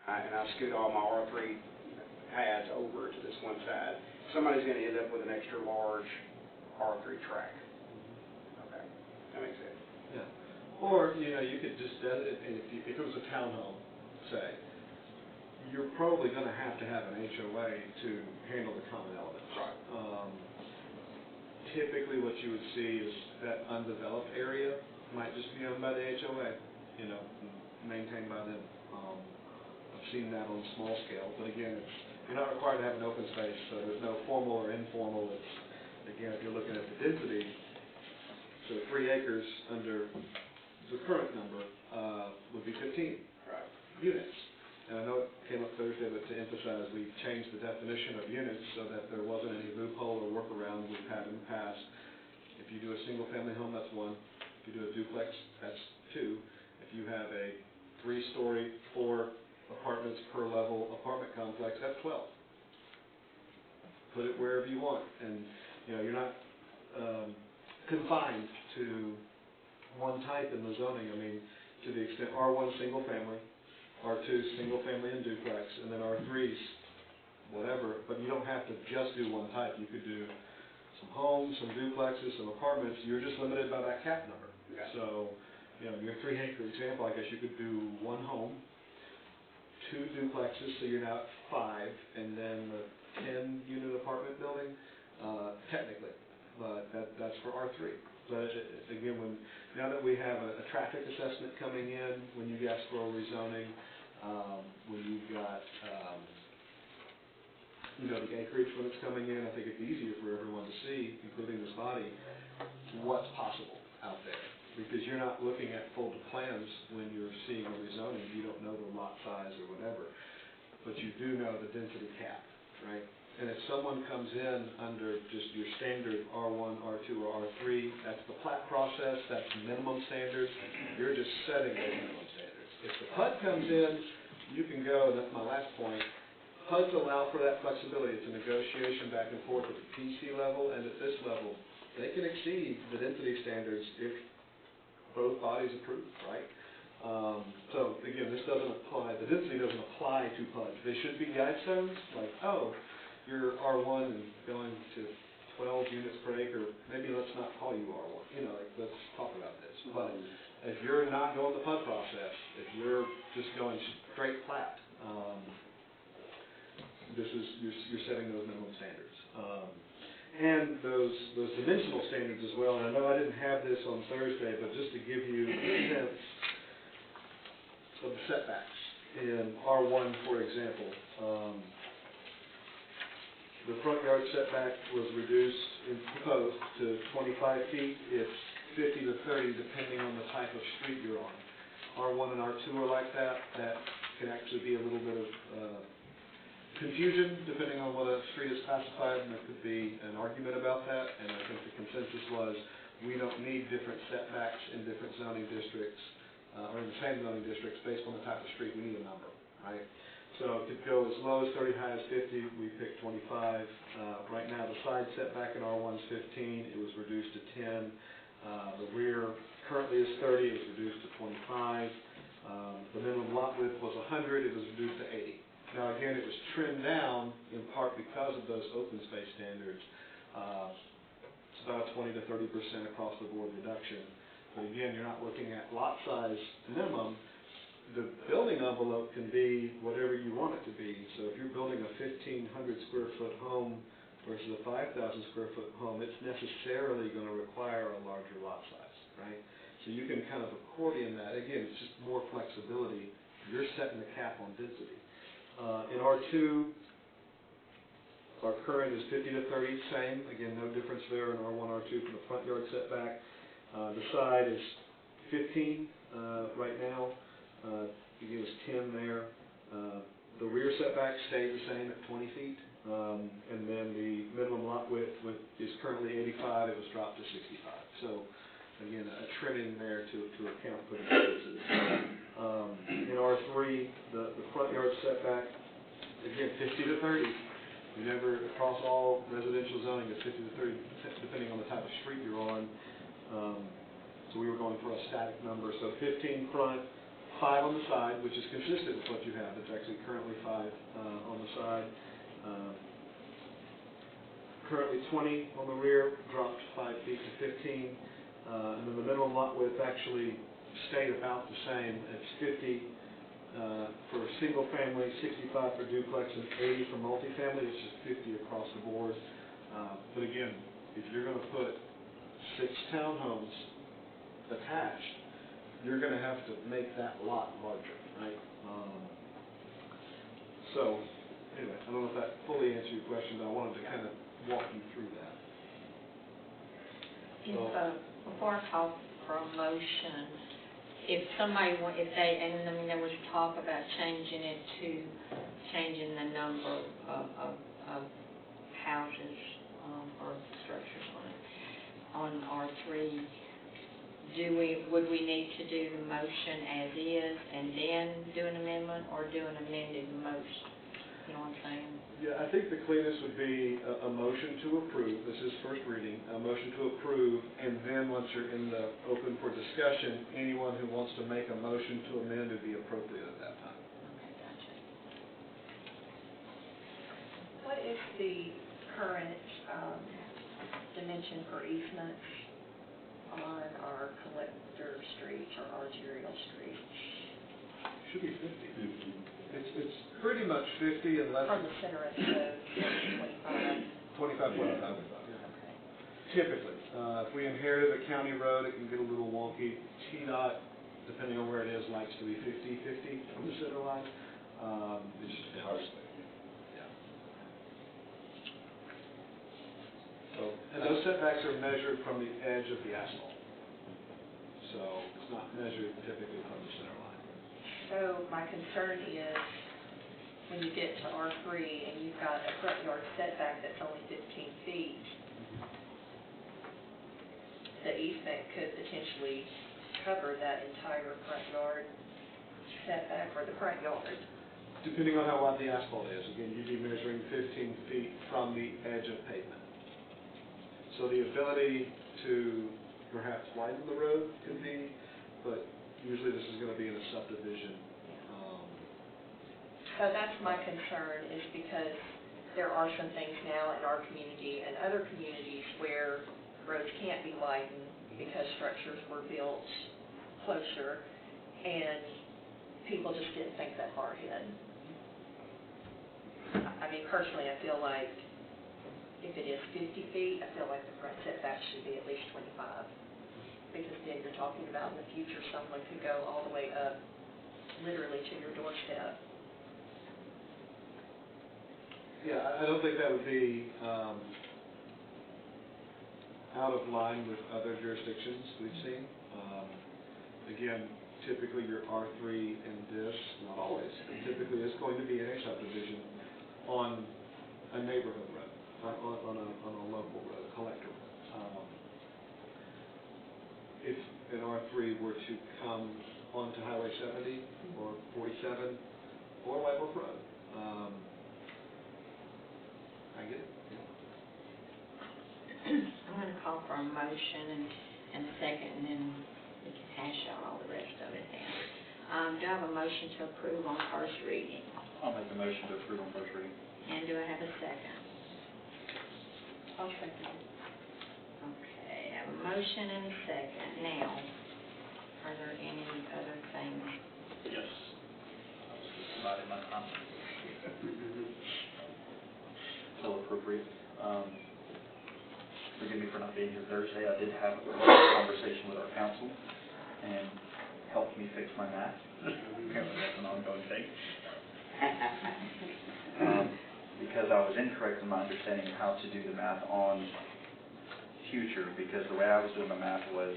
and I scoot all my R3 pads over to this one side, somebody's going to end up with an extra large R3 track. Okay, that makes sense. Yeah. Or, you could just, if it was a townhome, say, you're probably going to have an HOA to handle the common elements. Right. Typically what you would see is that undeveloped area might just be owned by the HOA, maintained by them. I've seen that on a small scale, but again, you're not required to have an open space, so there's no formal or informal. It's, again, if you're looking at the density, so 3 acres under the current number would be 15 units. And I know it came up Thursday, but to emphasize, we've changed the definition of units so that there wasn't any loophole or workaround we've had in the past. If you do a single-family home, that's 1. If you do a duplex, that's 2. If you have a 3-story, 4 apartments per level apartment complex, that's 12. Put it wherever you want, and you're not confined to one type in the zoning. I mean, to the extent R1 single family, R2 single family and duplex, and then R3's whatever, but you don't have to just do one type. You could do some homes, some duplexes, some apartments. You're just limited by that cap number. Yeah. So, your 3-acre example, I guess you could do 1 home, 2 duplexes, so you're now at 5, and then the 10-unit apartment building, technically, but that's for R3. But again, now that we have a traffic assessment coming in, when you ask for a rezoning, when you've got the acreage when it's coming in, I think it'd be easier for everyone to see, including this body, what's possible out there. Because you're not looking at folded plans when you're seeing a rezoning. You don't know the lot size or whatever, but you do know the density cap, right? And if someone comes in under just your standard R1, R2, or R3, that's the plat process, that's minimum standards. You're just setting those minimum standards. If the PUD comes in, you can go, and that's my last point, PUDs allow for that flexibility. It's a negotiation back and forth at the PC level and at this level. They can exceed the density standards if both bodies approve, right? So again, this doesn't apply, the density doesn't apply to PUDs. They should be guidestones, like, oh, you're R1 and going to 12 units per acre, maybe let's not call you R1. Let's talk about this. But if you're not going the PUD process, if you're just going straight plat, you're setting those minimum standards. And those dimensional standards as well. And I know I didn't have this on Thursday, but just to give you a sense of the setbacks in R1, for example. The front yard setback was reduced and proposed to 25 feet. It's 50 to 30 depending on the type of street you're on. R1 and R2 are like that. That can actually be a little bit of confusion depending on what a street is classified, and there could be an argument about that. And I think the consensus was we don't need different setbacks in different zoning districts or in the same zoning districts based on the type of street. We need a number, right? So it could go as low as 30, high as 50. We picked 25. Right now, the side setback in R1 is 15. It was reduced to 10. The rear currently is 30. It was reduced to 25. The minimum lot width was 100. It was reduced to 80. Now, again, it was trimmed down in part because of those open space standards. It's about a 20 to 30% across the board reduction. But again, you're not looking at lot size minimum. The building envelope can be whatever you want it to be. So if you're building a 1,500 square foot home versus a 5,000 square foot home, it's necessarily going to require a larger lot size, right? So you can kind of accordion that. Again, it's just more flexibility. You're setting the cap on density. In R2, our current is 50 to 30, same. Again, no difference there in R1, R2 for the front yard setback. The side is 15 right now. It was 10 there. The rear setback stayed the same at 20 feet. And then the minimum lot width is currently 85. It was dropped to 65. So, again, a trimming there to account for the differences. In R3, the front yard setback, again, 50 to 30. You never, across all residential zoning, it's 50 to 30, depending on the type of street you're on. So we were going for a static number. So 15 front, 5 on the side, which is consistent with what you have. It's actually currently 5 on the side. Currently 20 on the rear, dropped 5 feet to 15. And then the minimum lot width actually stayed about the same. It's 50 for single family, 65 for duplex, and 80 for multifamily. It's just 50 across the board. But again, if you're going to put 6 townhomes attached, you're going to have to make that lot larger, right? So, anyway, I don't know if that fully answered your question, but I wanted to kind of walk you through that. Before I call for a motion, if somebody and I mean, there was talk about changing the number of houses or structures on R3, would we need to do the motion as is and then do an amendment, or do an amended motion? You know what I'm saying? Yeah, I think the cleanest would be a motion to approve. This is first reading. A motion to approve, and then once you're in the open for discussion, anyone who wants to make a motion to amend would be appropriate at that time. Okay, gotcha. What is the current dimension for easements on our collector streets or arterial streets? Should be 50. It's pretty much 50 unless From the center of the road, 25. 25, yeah. Okay. Typically. If we inherited a county road, it can get a little wonky. TDOT, depending on where it is, likes to be 50-50 from the center line. It just depends. Yeah. So, and those setbacks are measured from the edge of the asphalt. So it's not measured typically from the center line. So my concern is when you get to R3 and you've got a front yard setback that's only 15 feet, the easement could potentially cover that entire front yard setback or the front yard. Depending on how wide the asphalt is, again, you'd be measuring 15 feet from the edge of pavement. So the ability to perhaps widen the road could be, but usually this is going to be in a subdivision. So that's my concern, is because there are some things now in our community and other communities where roads can't be widened because structures were built closer, and people just didn't think that far ahead. I mean, personally, I feel like if it is 50 feet, I feel like the front setback should be at least 25. Because then you're talking about in the future, someone could go all the way up, literally to your doorstep. Yeah, I don't think that would be out of line with other jurisdictions we've seen. Again, typically your R3 in this, not always, typically is going to be in a subdivision on a neighborhood road, on a local road, a collector road. If an R3 were to come onto Highway 70 or 47 or White Wolf Road, I get it. I'm going to call for a motion and a second, and then we can hash out all the rest of it then. Do I have a motion to approve on first reading? I'll make a motion to approve on first reading. And do I have a second? I'll second it. Okay, I have a motion and a second. Now, are there any other things? Yes. I was just dividing my comments. So appropriate. Forgive me for not being here Thursday. I did have a conversation with our council and helped me fix my math. Apparently that's an ongoing thing. Because I was incorrect in my understanding of how to do the math on future, because the way I was doing my math was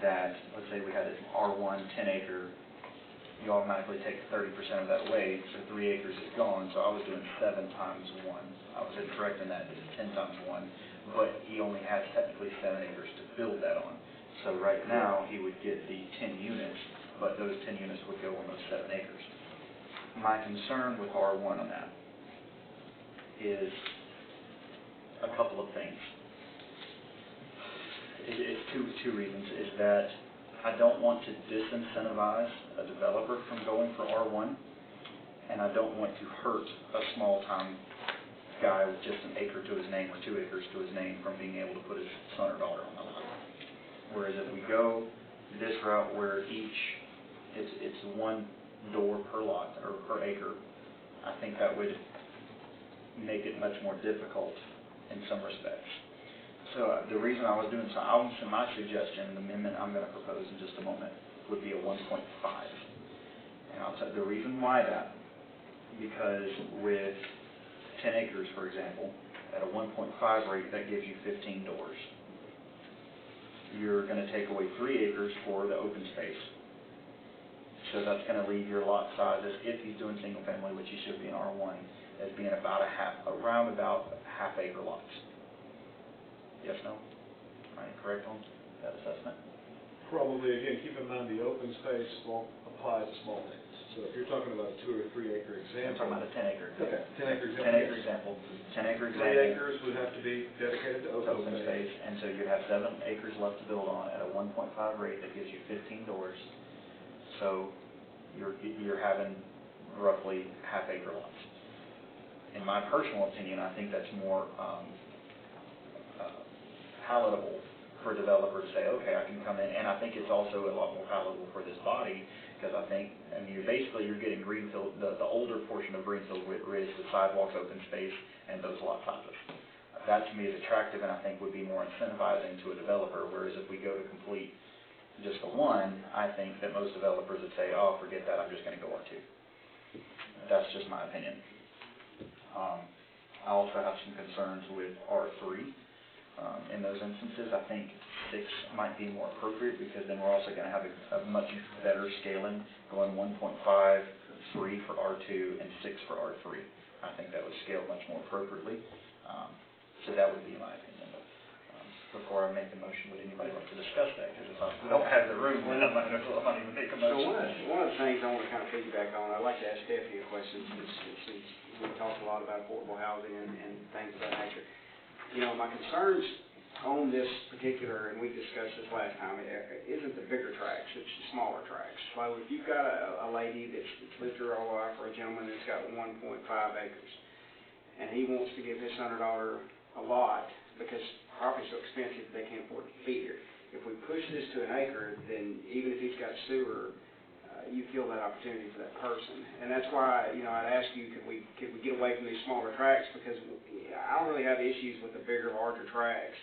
that, let's say we had an R1 10 acre, you automatically take 30% of that away, so 3 acres is gone, so I was doing 7 times 1. I was incorrect in that, it's 10 times 1, but he only has technically 7 acres to build that on. So right now, he would get the 10 units, but those 10 units would go on those 7 acres. My concern with R1 on that is a couple of things. It's two reasons, is that I don't want to disincentivize a developer from going for R1, and I don't want to hurt a small-time guy with just an acre to his name or 2 acres to his name from being able to put his son or daughter on the lot. Whereas if we go this route where it's one door per lot or per acre, I think that would make it much more difficult in some respects. So the reason I was doing so, my suggestion, the amendment I'm going to propose in just a moment, would be a 1.5. And I'll tell you the reason why that, because with 10 acres, for example, at a 1.5 rate, that gives you 15 doors. You're going to take away 3 acres for the open space. So that's going to leave your lot sizes, if he's doing single family, which he should be in R1, as being about around about half-acre lots. Yes, no? Am I correct on that assessment? Probably, again, keep in mind the open space won't apply to small things. So if you're talking about a 2 or 3 acre I'm example. talking about a 10 acre example. Okay, 10 acre example. 10 acre example. 10 acre 3 example. acres would have to be dedicated to Open open space, space. and so you'd have 7 acres left to build on at a 1.5 rate that gives you 15 doors. So you're having roughly half-acre lots. In my personal opinion, I think that's more palatable for a developer to say, okay, I can come in, and I think it's also a lot more palatable for this body, because I think, you're getting Greenfield, the older portion of Greenfield Ridge, the sidewalks, open space, and those lot sizes. That to me is attractive, and I think would be more incentivizing to a developer, whereas if we go to complete just the one, I think that most developers would say, oh, forget that, I'm just going to go R2. That's just my opinion. I also have some concerns with R3. In those instances, I think 6 might be more appropriate, because then we're also going to have a much better scaling, going 1.5, 3 for R2, and 6 for R3. I think that would scale much more appropriately. So that would be my opinion. Before I make the motion, would anybody like to discuss that? Because if I don't have the room, then I'm not even make a motion. So one of the things I want to kind of piggyback on, I'd like to ask Stephanie a question, since we talked a lot about affordable housing and things of that nature. You know, my concerns on this particular, and we discussed this last time, isn't the bigger tracts, it's the smaller tracts. So if you've got a lady that's lived her whole life, or a gentleman that's got 1.5 acres, and he wants to give his son or daughter a lot because property's so expensive they can't afford to feed her. If we push this to an acre, then even if he's got sewer, you kill that opportunity for that person. And that's why, I'd ask you, could we get away from these smaller tracts, because I don't really have issues with the bigger, larger tracts.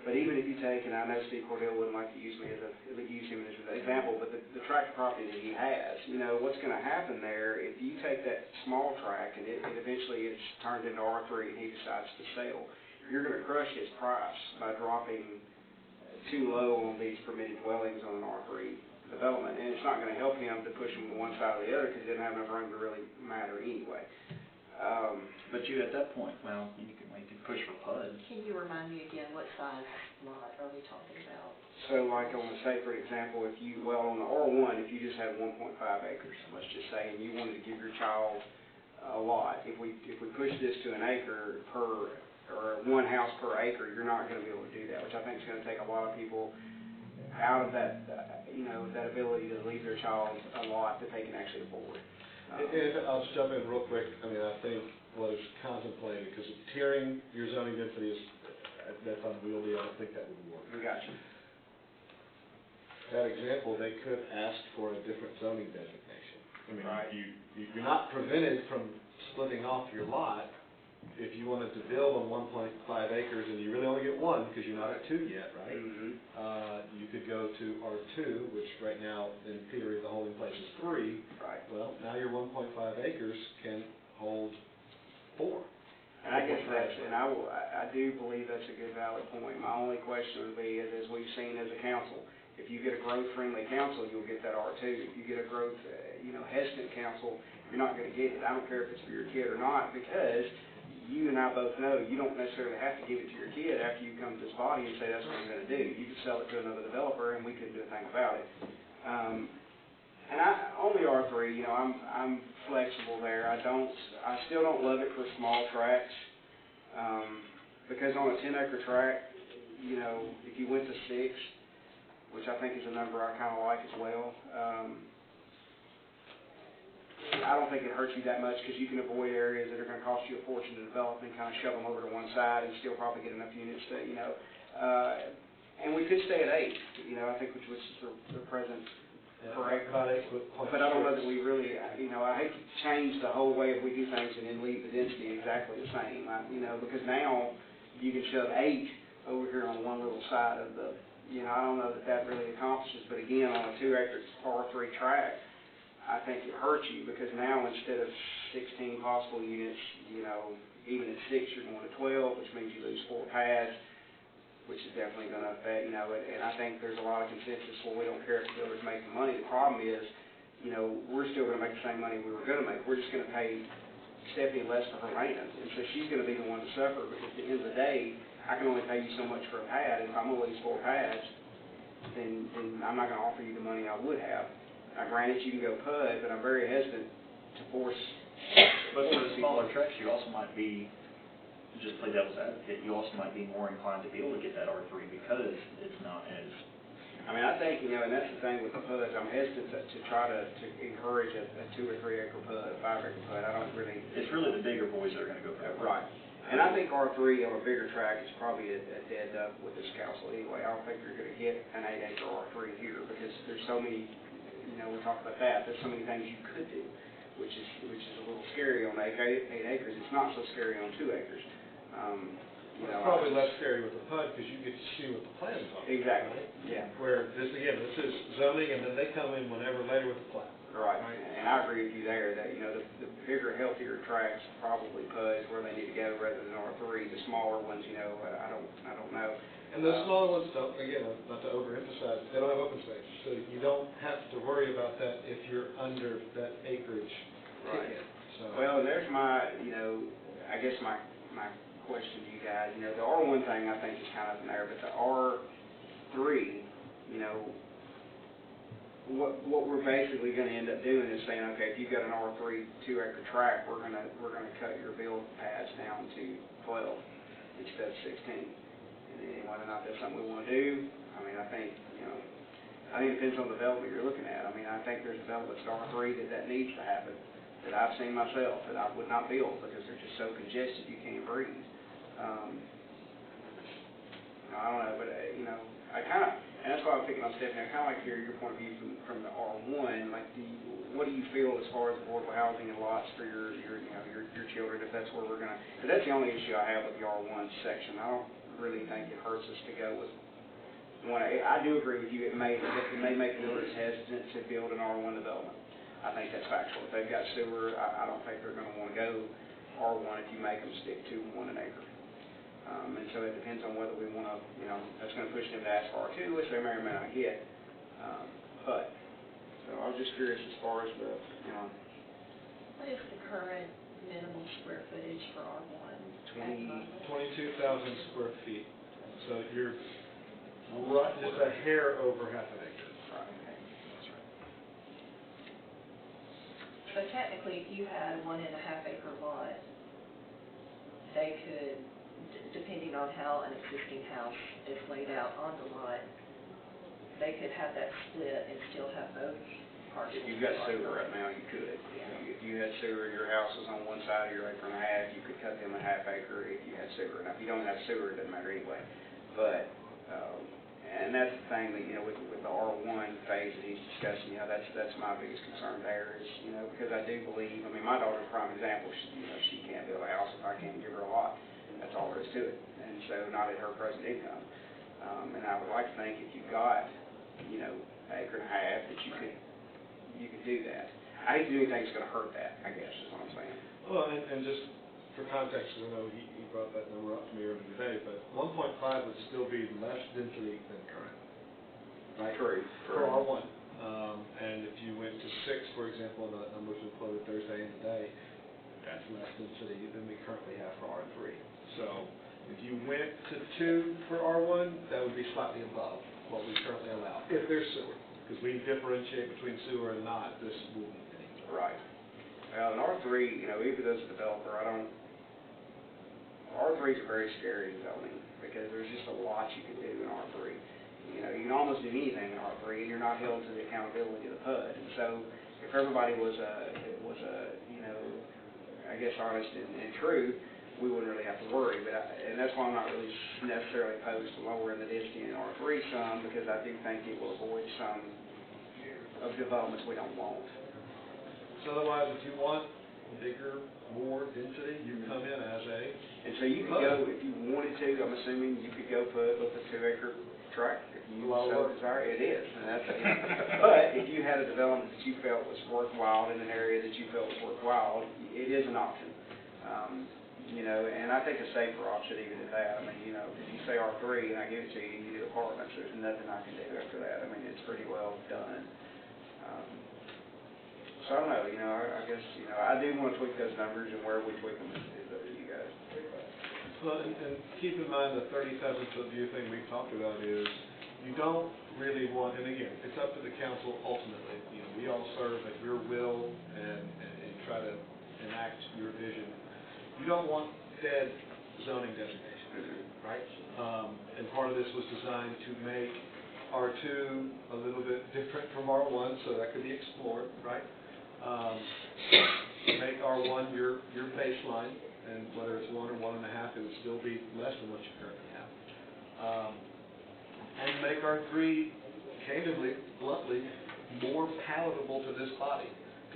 But even if you take, and I know Steve Cordell wouldn't like to use him as an example, but the tract of property that he has, what's going to happen there, if you take that small tract and it eventually it's turned into R3 and he decides to sell, you're going to crush his price by dropping too low on these permitted dwellings on an R3 development, and it's not going to help him to push him to one side or the other, because he doesn't have enough room to really matter anyway. But you, at that point, well, you can push for PUD. Can you remind me again, what size lot are we talking about? So like on the say, for example, on the R1, if you just had 1.5 acres, let's just say, and you wanted to give your child a lot, if we push this to an acre per, or 1 house per acre, you're not going to be able to do that, which I think is going to take a lot of people out of that, that ability to leave their child a lot that they can actually afford. And I'll just jump in real quick. I think what is contemplated, because tiering your zoning density that's unwieldy. I don't think that would work. We got you. That example, they could ask for a different zoning designation. Right. You're not prevented from splitting off your lot. If you wanted to build on 1.5 acres and you really only get 1 because you're not at 2 yet, right? Mm-hmm. You could go to R2, which right now, in theory, the holding place is 3. Right. Well, now your 1.5 acres can hold 4. And I guess I do believe that's a good valid point. My only question would be, as we've seen as a council, if you get a growth-friendly council, you'll get that R2. If you get a growth, hesitant council, you're not going to get it. I don't care if it's for your kid or not, because you and I both know you don't necessarily have to give it to your kid after you come to this body and say that's what I'm going to do. You can sell it to another developer, and we couldn't do a thing about it. And on the R3, I'm flexible there. I still don't love it for small tracts, because on a 10-acre tract, if you went to 6, which I think is a number I kind of like as well. I don't think it hurts you that much because you can avoid areas that are going to cost you a fortune to develop and kind of shove them over to one side and still probably get enough units to, and we could stay at 8, I think, which was the present correct. About 8.6. But I don't know that we really, I hate to change the whole way that we do things and then leave the density exactly the same, because now you can shove 8 over here on one little side of the, I don't know that really accomplishes, but again, on a 2-acre R3 tract, I think it hurts you because now instead of 16 possible units, even at 6, you're going to 12, which means you lose 4 pads, which is definitely going to affect, and I think there's a lot of consensus, well, we don't care if the builder's making money. The problem is, we're still going to make the same money we were going to make. We're just going to pay Stephanie less for her maintenance, and so she's going to be the one to suffer because at the end of the day, I can only pay you so much for a pad, and if I'm going to lose 4 pads, then I'm not going to offer you the money I would have. Now, granted, you can go PUD, but I'm very hesitant to force. But for the smaller tracks, you also might be, just play devil's advocate, you also might be more inclined to be able to get that R3 because it's not as. I mean, I think, and that's the thing with the PUDs, I'm hesitant to try to encourage a 2 or 3 acre PUD, a 5 acre PUD. I don't really. It's really the bigger boys that are going to go for that. Right. And I think R3 on a bigger track is probably a dead duck with this council anyway. I don't think you're going to hit an 8 acre R3 here because there's so many. We talked about that. There's so many things you could do, which is a little scary on 8 acres. It's not so scary on 2 acres. It's probably less scary with the PUD because you get to see what the plans are. Exactly. Right? Yeah. Where this is zoning, and then they come in whenever later with the plan. Right. And I agree with you there that the bigger, healthier tracks probably PUD is where they need to go rather than R3. The smaller ones, I don't know. And those smaller ones don't, again, not to overemphasize, they don't have open space, so you don't have to worry about that if you're under that acreage ticket. So. Well, and there's my, I guess my question to you guys, the R1 thing I think is kind of in there, but the R3, what we're basically going to end up doing is saying, okay, if you've got an R3 2-acre tract, we're going to cut your build pads down to 12 instead of 16. And whether or not that's something we want to do, I mean, I think it depends on the development you're looking at. I mean, I think there's developments to R3 that needs to happen, that I've seen myself, that I would not build because they're just so congested you can't breathe. I don't know, but, I kind of, and that's why I'm picking on Stephanie, I kind of like to hear your point of view from the R1, like what do you feel as far as affordable housing and lots for your children, if that's where we're going to, because that's the only issue I have with the R1 section. I don't really think it hurts us to go with one. I do agree with you, it may make builders hesitant to build an R1 development. I think that's factual. If they've got sewer, I don't think they're going to want to go R1 if you make them stick to 1 an acre. And so it depends on whether we want to, that's going to push them to ask for R2, which they may or may not get. But, so I was just curious as far as the, What is the current minimum square footage for R1? 22,000 square feet. So you're right, just a hair over half an acre. Right. That's right. So technically, if you had a 1.5 acre lot, they could, depending on how an existing house is laid out on the lot, they could have that split and still have both parcels. If you've got sewer right now, you could. If you had sewer and your house was on one side of your 1.5 acres, you could cut them a 1/2 acre if you had sewer. Now, if you don't have sewer, it doesn't matter anyway. But, and that's the thing that, with the R1 phase that he's discussing, that's my biggest concern there is, because I do believe, I mean, my daughter's a prime example, she can't build a house if I can't give her a lot. That's all there is to it. And so, not at her present income. And I would like to think if you got, 1.5 acres that you could do that. I hate to do anything that's going to hurt that, I guess, is what I'm saying. Well, and just for context, I know he brought that number up to me earlier today, but 1.5 would still be less density than current. Right? True. For R1. And if you went to 6, for example, and the numbers were quoted Thursday and today, that's less density than we currently have for R3. So if you went to 2 for R1, that would be slightly above what we currently allow, if there's sewer. Because we differentiate between sewer and not, this wouldn't any. Right. Well, in R3, even as a developer, R3s are very scary zoning because there's just a lot you can do in R3. You know, you can almost do anything in R3, and you're not held to the accountability of the PUD. And so, if everybody was you know, I guess honest and true, we wouldn't really have to worry. And that's why I'm not really necessarily opposed to lowering the density in R3 some, because I do think it will avoid some of developments we don't want. So otherwise, if you want bigger, more density, you come in as a, And so you could go, if you wanted to, I'm assuming you could go put up a 2-acre tract if you A lot of so work. desire. It is, and that's, but if you had a development that you felt was worthwhile in an area that you felt was worthwhile, it is an option. You know, and I think a safer option even at that. I mean, you know, if you say R3 and I give it to you and you do apartments, there's nothing I can do after that. I mean, it's pretty well done. So I don't know, you know, I guess, you know, I do want to tweak those numbers, and where we tweak them is up to you guys. well, and keep in mind the 37-foot view thing we talked about is, you don't really want, and again, it's up to the council ultimately. You know, we all serve at your will and try to enact your vision. You don't want dead zoning designation, right? And part of this was designed to make R2 a little bit different from R1, so that could be explored, right? Make R1 your baseline, and whether it's 1 or 1.5, it would still be less than what you currently have. And make R3, candidly, bluntly, more palatable to this body.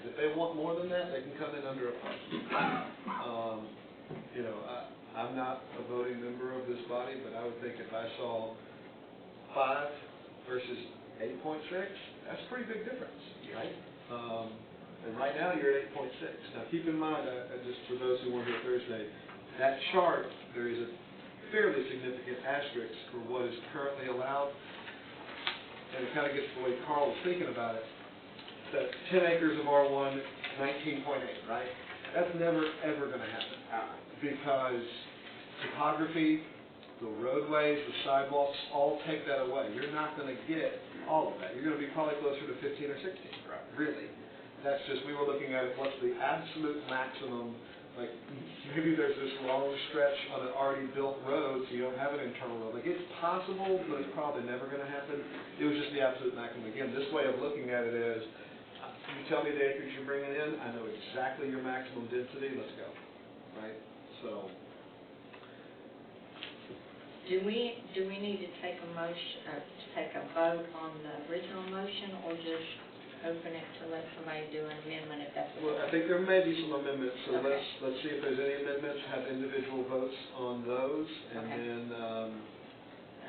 If they want more than that, they can come in under a pump. You know, I'm not a voting member of this body, but I would think if I saw 5 versus 8.6, that's a pretty big difference, right? And right now you're at 8.6. Now keep in mind, just for those who weren't here Thursday, that chart, there is a fairly significant asterisk for what is currently allowed, and it kind of gets the way Carl was thinking about it. That 10 acres of R1, 19.8, right? That's never, ever going to happen. Because topography, the roadways, the sidewalks, all take that away. You're not going to get all of that. You're going to be probably closer to 15 or 16, right? Really. That's just, we were looking at it, what's the absolute maximum, like, maybe there's this long stretch on an already built road, so you don't have an internal road. Like, it's possible, but it's probably never going to happen. It was just the absolute maximum. Again, this way of looking at it is, you tell me the acreage you're bringing in, I know exactly your maximum density, let's go, right? So. Do we need to take a motion, to take a vote on the original motion, or just open it to let somebody do an amendment if that's what? Well, I think there may be some amendments, so Okay. let's see if there's any amendments, have individual votes on those, and Okay. then,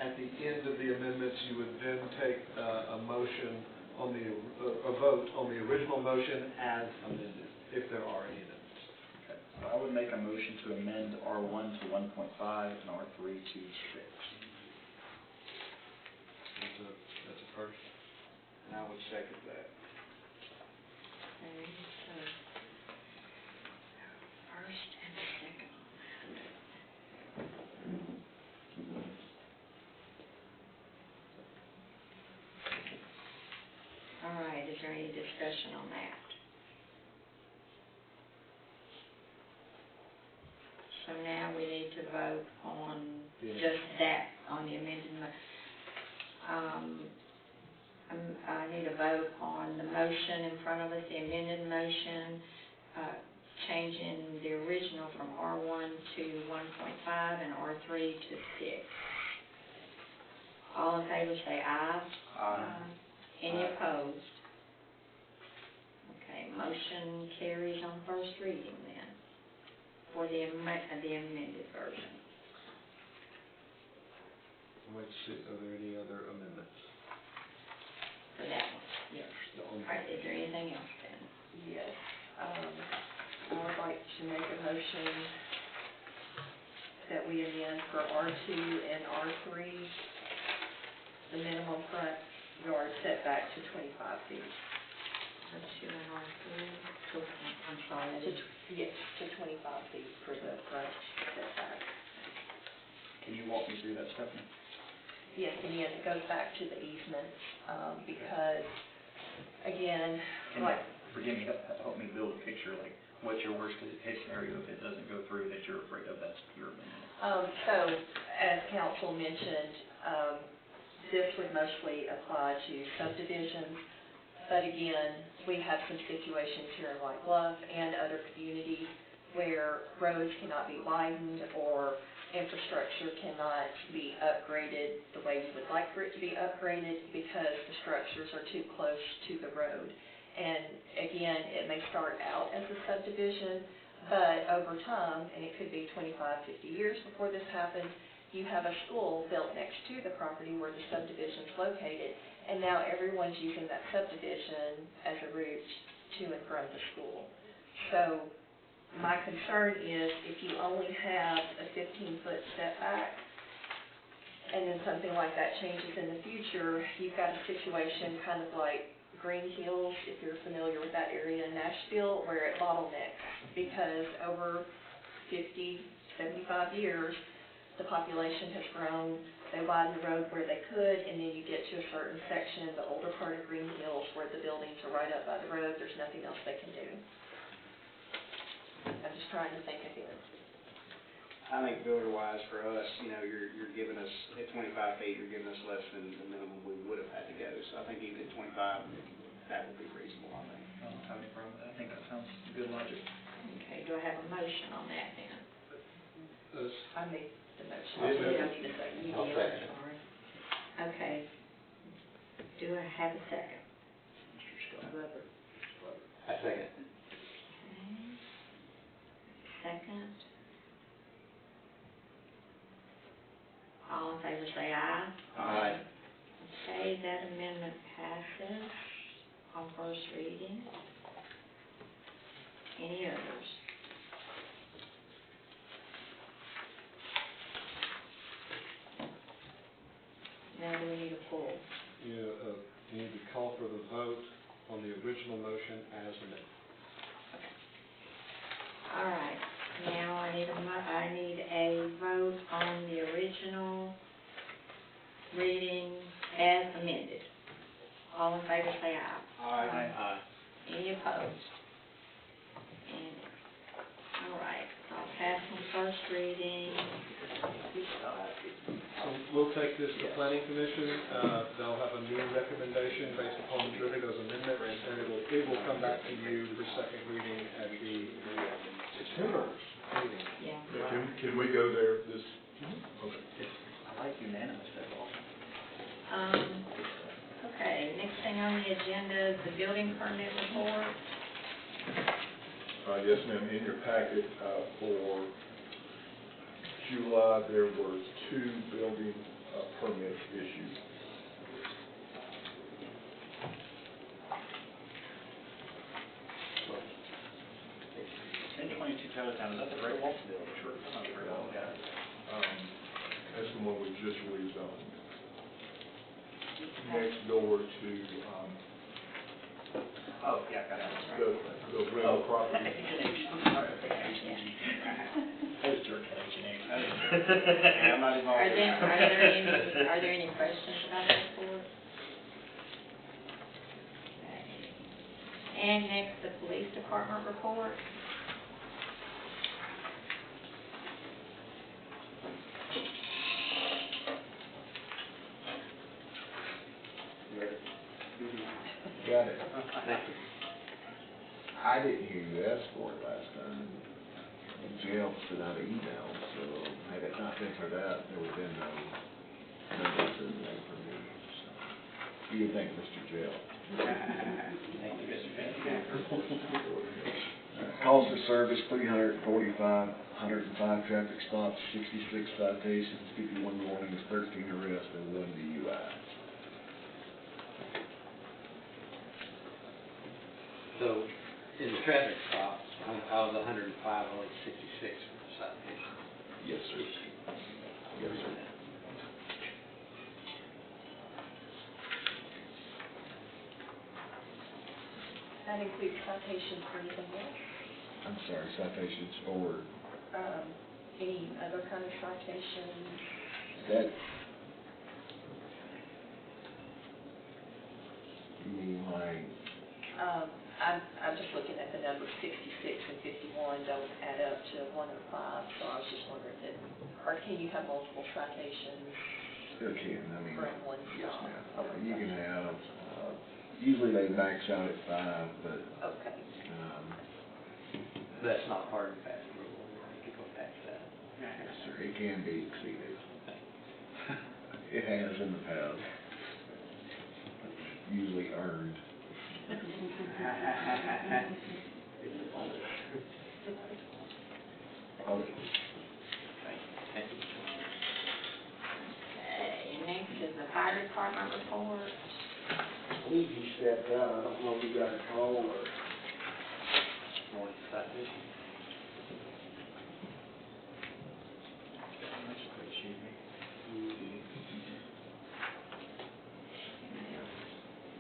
at the end of the amendments, you would then take a motion on a vote on the original motion as amended, if there are any amendments. Okay. So I would make a motion to amend R1 to 1.5 and R3 to 6. That's a first. And I would second that. Okay, so, first and second. All right, is there any discussion on that? So now we need to vote on Yeah. just that, on the amended I need a vote on the motion in front of us, the amended motion, changing the original from R1 to 1.5 and R3 to 6. All in favor say aye. Any Aye. opposed? Okay, motion carries on first reading then, for the amended version. Let's see, are there any other amendments? For that one, yes. All right, is there anything else then? Yes. I would like to make a motion that we amend for R2 and R3, the minimum front yard setback to 25 feet. R2 and R3, so, I'm sorry, I To, didn't. yes, to 25 feet for the front setback. Can you walk me through that, Stephanie? Yes, again, it goes back to the easements, because, again, Can like, forgive me, help me build a picture, like, what's your worst case scenario if it doesn't go through that you're afraid of? That's your amendment. so, as council mentioned, this would mostly apply to subdivisions. But again, we have some situations here in White Bluff and other communities where roads cannot be widened or infrastructure cannot be upgraded the way you would like for it to be upgraded because the structures are too close to the road. And again, it may start out as a subdivision, but over time, and it could be 25, 50 years before this happens, you have a school built next to the property where the subdivision is located, and now everyone's using that subdivision as a route to and from the school. So my concern is if you only have a 15-foot setback, and then something like that changes in the future, you've got a situation kind of like Green Hills, if you're familiar with that area in Nashville, where it bottlenecks because over 50, 75 years, the population has grown. They widen the road where they could, and then you get to a certain section, the older part of Green Hills, where the buildings are right up by the road. There's nothing else they can do. I'm just trying to think ahead. I think builder-wise for us, you know, you're giving us, at 25 feet, you're giving us less than the minimum we would have had to go. So I think even at 25, that would be reasonable, I think. I don't have any problem with that. I think that sounds good logic. Okay, do I have a motion on that then? I made the motion. Yeah. You don't need a second. You I'll did, second. sorry. Okay. Do I have a second? Mr. Scott. I second. Okay. Second. All in favor say aye. Aye. Okay, that amendment passes on first reading. Any others? Now do we need a poll? You need to call for the vote on the original motion as amended. All right, now I need a vote on the original reading as amended. All in favor say aye. Aye. Any opposed? Any? All right, so I'll pass on first reading. So we'll take this to planning commission, they'll have a new recommendation based upon Rivigo's amendment, and it will come back to you for second reading at the September meeting. Yeah. Can we go there this? Okay. I like unanimous, that's awesome. Okay, next thing on the agenda is the building permit report. Yes, ma'am, in your packet, for July, there were 2 building permits issued. In 22 Town, is that the Great Wall building? Sure. That's not the Great Wall, yeah. That's the one we just rezoned. Next door to, Oh, yeah, got it. the rental property. I'm sorry, I think I was jerking at H&H. Yeah, I'm not involved in that. Are there any questions about the report? Okay. And next, the police department report. Got it. I didn't hear you ask for it last time. The jail sent out an email, so had it not been for that, there would have been no notice in there for me. So, what do you think, Mr. Jail? Thank you, Mr. Van. Calls for service, 345, 105 traffic stops, 66 citations, 51 warnings, 13 arrests, and 1 DUI. So, in the traffic stops, out of the 105, only 66 were citations. Yes, sir. Yes, sir. That includes citations for anything else? I'm sorry, citations for, Any other kind of citations? that, you mean like, I'm just looking at the numbers, 66 and 51 don't add up to 105, so I was just wondering, or can you have multiple citations? There can, I mean, from one yes, stop. ma'am. You can have, usually they max out at 5, but, Okay. That's not hard and fast rule, you can go past that. yes, sir, it can be exceeded. It has in the past. Usually earned. Okay. Thank you. Okay, next is the fire department report. I believe you stepped out, I don't know if you got a call or. More citation.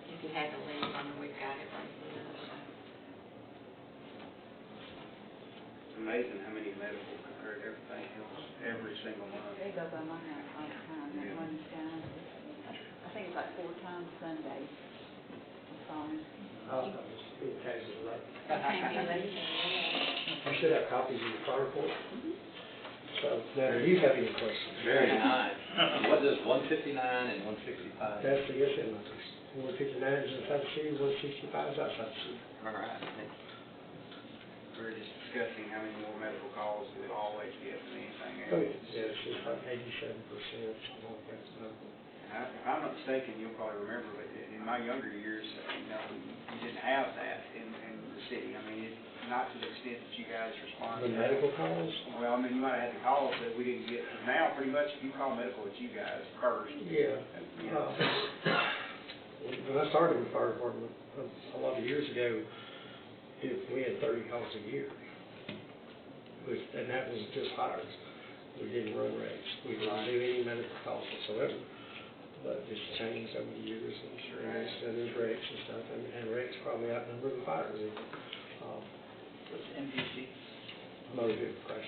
If you had to leave, I mean, we've got it right here, so. It's amazing how many medical compared to everything else, every single month. It goes on my house all the time, that one's down, I think it's like 4 times Sunday. It's on. I'll just be casual, right? Can't be leaving, You should have copies of the fire report. So, now, do you have any questions? Very nice. What is 159 and 165? That's the issue numbers. 159 is inside the city, 165 is outside the city. All right, thank you. We were just discussing how many more medical calls we always get than anything Oh, else. yeah, it's just like 87%, something like that. So, If I'm not mistaken, you'll probably remember, but in my younger years, you didn't have that in the city. I mean, not to the extent that you guys respond. The medical calls? Well, I mean, you might have had the calls that we didn't get. Now, pretty much, if you call medical, it's you guys first. Yeah. You know. When I started with the fire department a lot of years ago, we had 30 calls a year. And that was just fires. We didn't run wrecks. We didn't do any medical calls whatsoever. But it's changed over the years, and there's wrecks and stuff, and wrecks probably outnumber the fires even. What's MVC? Motor vehicle crash.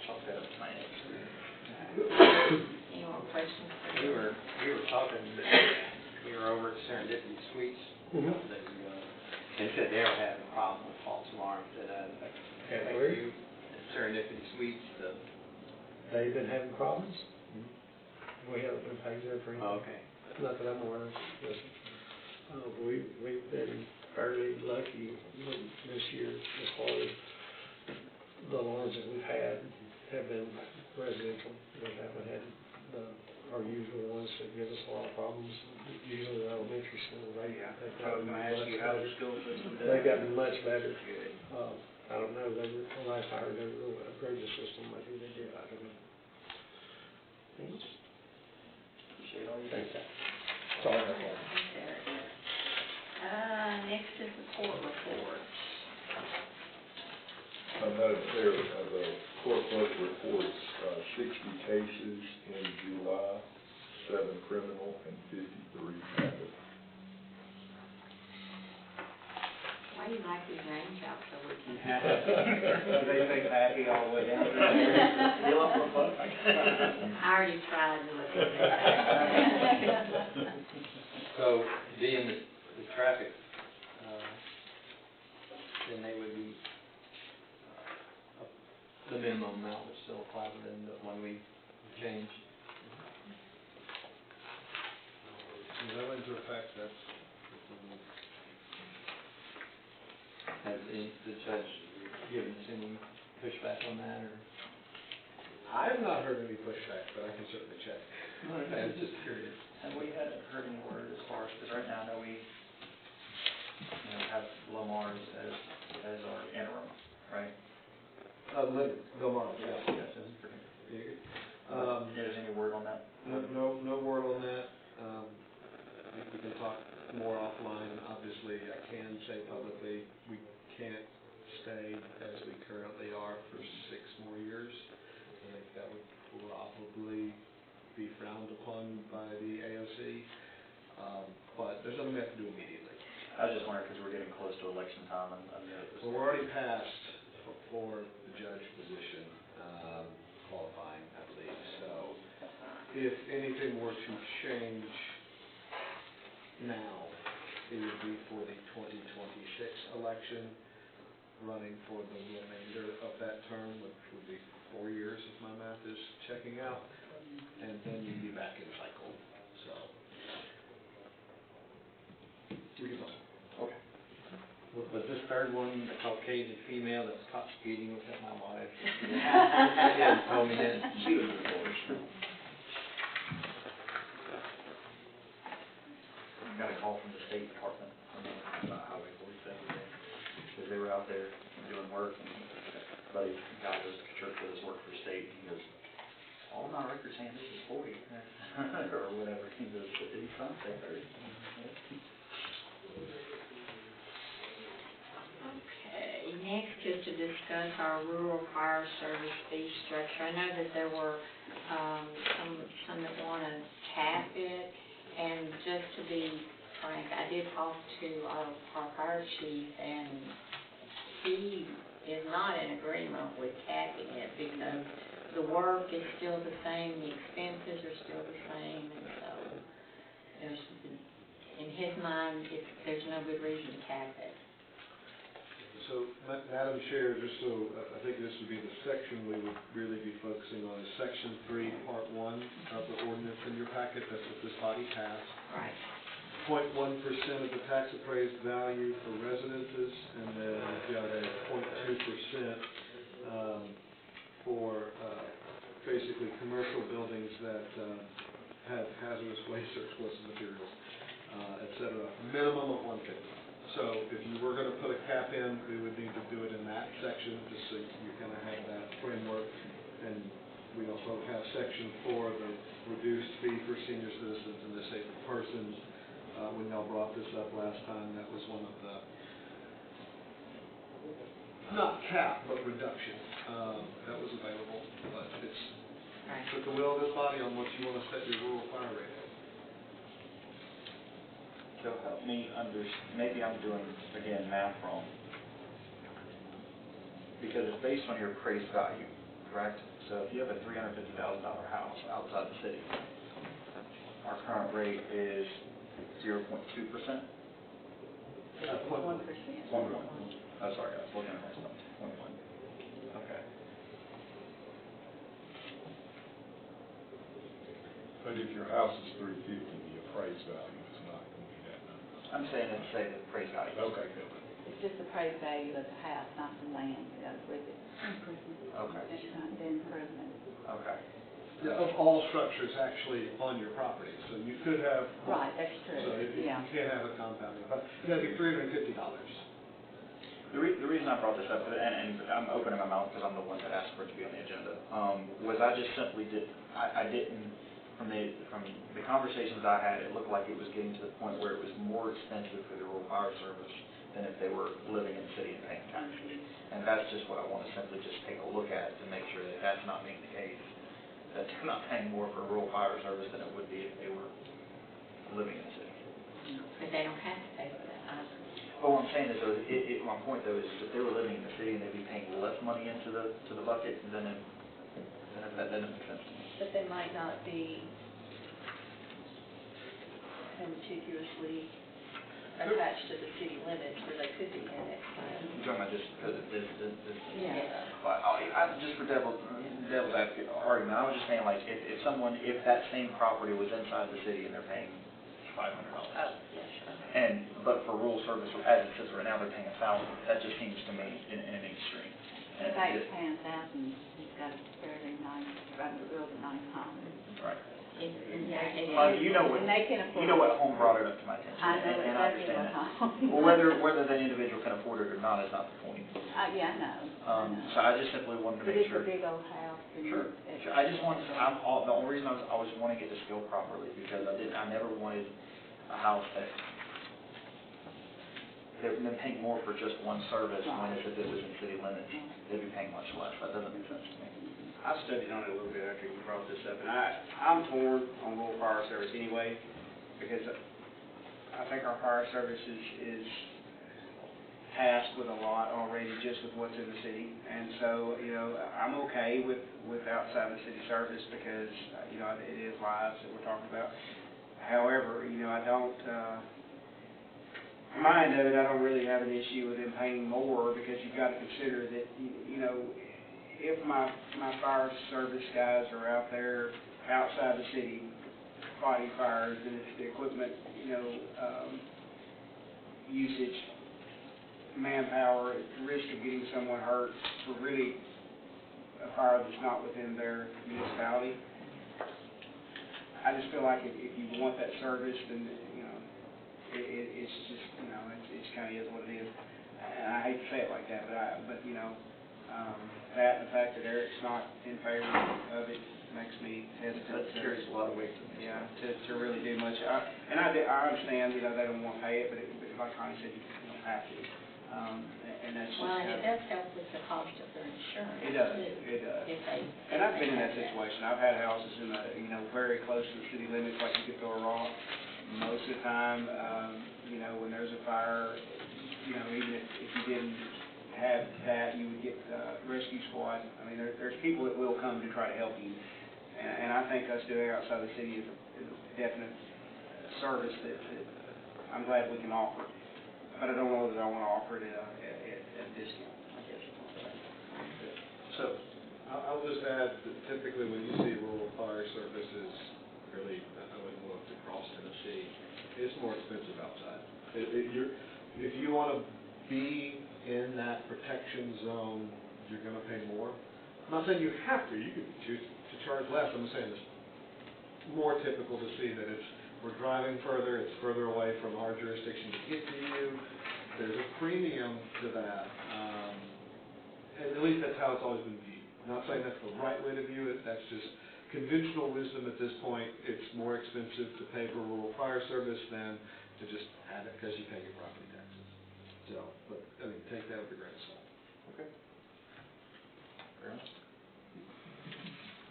Chalk that up to my next. Any more questions for We you? were talking, we were over at Serendipity Suites a Mhm. couple days ago. They said they were having a problem with false alarms that At affect where? you. Serendipity Suites, They've been having problems? We haven't been paid there for anything. okay. Not that I'm aware of. Yes. We've been fairly lucky this year as far as the alarms that we've had have been residential. We haven't had our usual ones that give us a lot of problems. Usually the elementary school, I they've was gotten going to ask much you how the better. school system does. They've gotten much better. Good. I don't know, the last hour they were going to upgrade the system, maybe they did, I don't know. Thanks. Appreciate all you Thanks. do. That's all I have. Next is the court report. Madam Chair, the court clerk reports 60 cases in July, 7 criminal and 53 civil. Why do you like these names out so we can? They say happy all the way down. You want more fun? I already tried to look at that. So, being the traffic, then they would be, the minimum amount would still apply within the one we changed. That went into effect, that's. Has the judge given us any pushback on that, or? I have not heard any pushback, but I can certainly check. I was just curious. And we hadn't heard any word as far as, because right now, I know we, have Lamar's as our interim, right? Gilmar, yes. Yes, that's pretty. There's any word on that? No word on that. I think we can talk more offline. Obviously, I can say publicly, we can't stay as we currently are for 6 more years. I think that would probably be frowned upon by the AOC, but there's nothing we have to do immediately. I was just wondering, because we're getting close to election time, and Well, we're already passed for the judge position, qualifying, I believe. So if anything were to change now, it would be for the 2026 election, running for the remainder of that term, which would be 4 years if my math is checking out, and then you'd be back in cycle, so. We can talk. Okay. Was this third one the Caucasian female that's caught speeding without my wife? Yeah, told me that. She was divorced. Got a call from the State Department, about Highway 47, because they were out there doing work, and a buddy guy goes to church with us, worked for the state, and he goes, all my records saying this is 40, or whatever, he goes, but did he sign say 30? Okay, next is to discuss our rural fire service fee structure. I know that there were, some that want to cap it, and just to be frank, I did talk to our fire chief, and he is not in agreement with capping it, because the work is still the same, the expenses are still the same, and so there's, in his mind, there's no good reason to cap it. So, Madam Chair, just so, I think this would be the section we would really be focusing on, is Section 3, Part 1 of the ordinance in your packet, that's what this body passed. Right. 0.1% of the tax appraised value for residences, and then you've got a 0.2% for basically commercial buildings that have hazardous waste or explosive materials, et cetera. Minimum of 150. So if you were going to put a cap in, we would need to do it in that section, just so you kind of have that framework. And we also have Section 4, the reduced fee for senior citizens and disabled persons. When y'all brought this up last time, that was one of the, not cap, but reduction, that was available. But it's at the will of this body on what you want to set your rural fire rate at. So help me maybe I'm doing, again, math wrong. Because it's based on your appraised value, correct? So if you have a $350,000 house outside the city, our current rate is 0.2%? 1%. 0.1. Oh, sorry, I was looking at my stuff. 0.1. Okay. But if your house is 350, the appraised value is not going to be that number. I'm saying it's say the appraised value. Okay. It's just the price value of the house, not the land that goes with it. Okay. It's not the improvement. Okay. Yeah, of all structures actually on your property, so you could have. Right, that's true, So you yeah. can't have a compounding, but it'd be $350. The reason I brought this up, and I'm opening my mouth because I'm the one that asked for it to be on the agenda, was I just simply I didn't, from the conversations I had, it looked like it was getting to the point where it was more expensive for the rural fire service than if they were living in the city and paying taxes. And that's just what I want to simply just take a look at to make sure that that's not being the case, that they're not paying more for rural fire service than it would be if they were living in the city. But they don't have to pay for that either. But what I'm saying is, though, my point though is if they were living in the city and they'd be paying less money into the bucket, then that doesn't make sense to me. But they might not be contiguously attached to the city limits where they could be annexed by it. You're talking about just because of this. Yeah. Well, just for devil's advocate argument, I was just saying, like, if that same property was inside the city and they're paying $500, Oh, yeah, sure. but for rural service, as it sits right now, they're paying $1,000, that just seems to me in an extreme. The guy who's paying $1,000, he's got a fairly nice, real nice home. Right. You know what, And they can afford it. you know what home brought it up to my attention, I know and I exactly understand what that. home. Well, whether that individual can afford it or not is not the point. Yeah, I know. So I just simply wanted to But make it's sure. a big old house. And Sure. it's- I just wanted, the only reason I was wanting to get the scale properly, because I never wanted a house that they're paying more for just one service, when if it was in city limits, they'd be paying much less. That doesn't make sense to me. I studied on it a little bit after you brought this up, and I'm torn on rural fire service anyway, because I think our fire service is tasked with a lot already just with what's in the city, and so, I'm okay with outside the city service because, it is lives that we're talking about. However, I don't, mind of it, I don't really have an issue with them paying more, because you've got to consider that, you know, if my fire service guys are out there outside the city fighting fires, and it's the equipment, you know, usage, manpower, the risk of getting someone hurt for really a fire that's not within their municipality. I just feel like if you want that service, then, you know, it's just, you know, it's kind of is what it is. And I hate to say it like that, but you know, that and the fact that Eric's not in favor of it makes me hesitant. That carries a lot of weight to me. Yeah, to really do much. I understand, you know, they don't want to pay it, but like Connie said, you don't have to. And that's just Well, and kind it does help with the cost of their insurance, It does, too. it does. If they. And I've been in that situation. I've had houses in the, you know, very close to the city limits, like you could throw a rock. Most of the time, you know, when there's a fire, you know, even if you didn't have that, you would get rescue squad. I mean, there's people that will come to try to help you. And I think us doing it outside the city is a definite service that I'm glad we can offer. But I don't know that I want to offer it at a discount, I guess. So, I'll just add that typically when you see rural fire services, really, I wouldn't look across Tennessee, it's more expensive outside. If you want to be in that protection zone, you're going to pay more. I'm not saying you have to, you could choose to charge less. I'm saying it's more typical to see that we're driving further, it's further away from our jurisdiction to get to you. There's a premium to that. And at least that's how it's always been viewed. I'm not saying that's the right way to view it, that's just conventional wisdom at this point. It's more expensive to pay for rural fire service than to just have it because you pay your property taxes. So, but, I mean, take that with a grain of salt. Okay. Fair enough.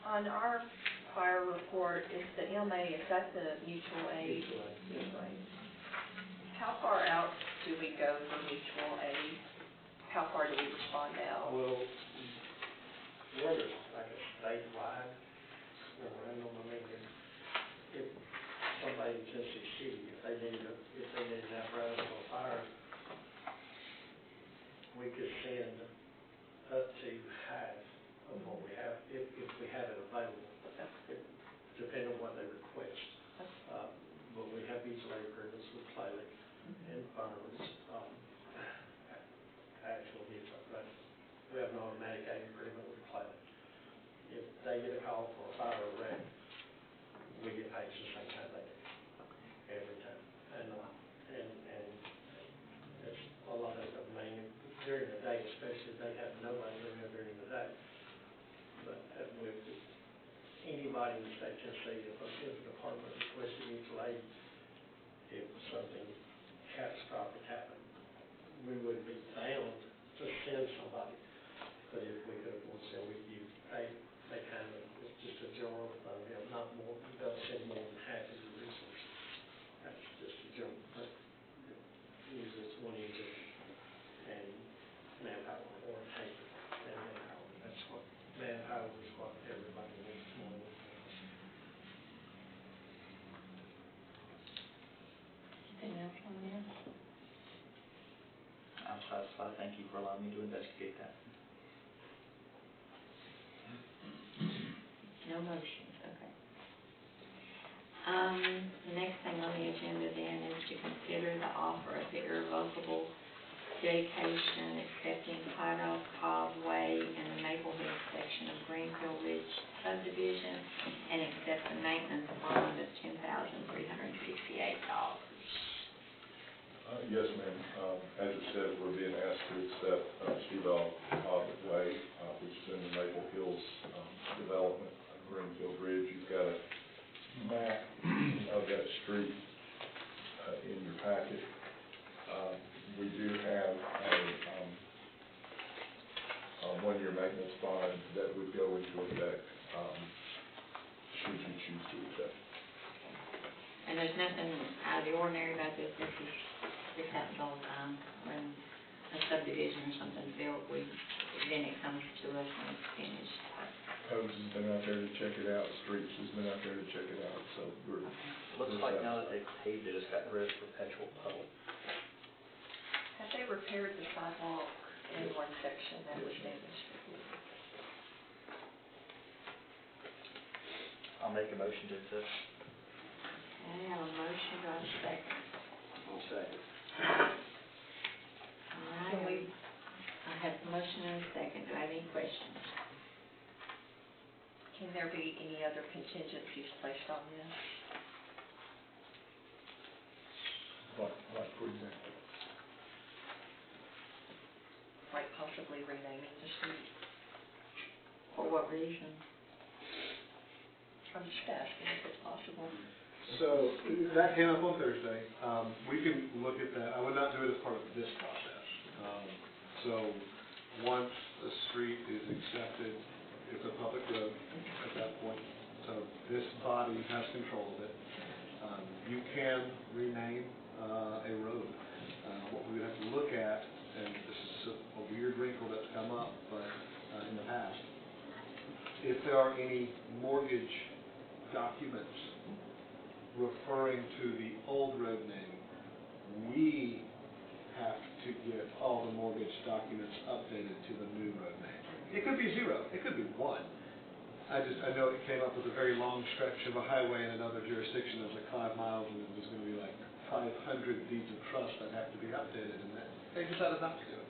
On our fire report, is the MA, is that the mutual aid? Mutual aid. How far out do we go for mutual aid? How far do we respond now? Well, we're just like a statewide memorandum. I mean, if somebody in Tennessee City, if they need an apparatus on fire, we could send up to half of what we have, if we have it available, depending on what they request. But we have mutual aid agreements with Clalic and Fireman's, actual mutual, but we have an automatic aid agreement with Clalic. If they get a call for a fire or wreck, we get paid the same time they do, every time. And it's a lot of, I mean, during the day especially, they have nobody around during the day. But with anybody in the state of Tennessee, if a department requested mutual aid, if something catastrophic happened, we wouldn't be bound to send somebody. But if we could afford to send, we'd use they kind of, it's just a general fund, you know, not more, they'll send more than half of your resources. That's just a general, but usually it's one engine and manpower, or tank and manpower. That's what, manpower is what everybody needs more than. Anything else on there? I'm satisfied. Thank you for allowing me to investigate that. No motions, okay. The next thing on the agenda then is to consider the offer of the irrevocable dedication accepting Claddock Cobb Way in the Maple Hill section of Greenfield Ridge subdivision and accept the maintenance bond of $10,368. Yes, ma'am. As it said, we're being asked to accept Claddock Cobb Way, which is in the Maple Hills development of Greenfield Ridge. You've got a map of that street in your packet. We do have a one-year maintenance bond that would go into effect should you choose to accept. And there's nothing out of the ordinary about this. This happens all the time. When a subdivision or something's built, then it comes to us when it's finished. Codes has been out there to check it out, Streets has been out there to check it out, so we're. Looks like now that they've paved it, it's got rid of perpetual puddle. If they repaired the sidewalk in one section, that was demonstrated. I'll make a motion to accept. Okay, I have a motion, do I have a second? I'll second. All right, Can we- I have a motion and a second, do I have any questions? Can there be any other contingencies placed on this? Like, for example. Like possibly renaming the street? For what reason? I'm just asking if it's possible. So, that came up on Thursday. We can look at that. I would not do it as part of this process. So, once a street is accepted, it's a public road at that point. So, this body has control of it. You can rename a road. What we would have to look at, and this is a weird wrinkle that's come up, but in the past, if there are any mortgage documents referring to the old road name, we have to get all the mortgage documents updated to the new road name. It could be 0, it could be 1. I know it came up with a very long stretch of a highway in another jurisdiction that was like 5 miles, and it was going to be like 500 deeds of trust that have to be updated, and that, they decided not to do it.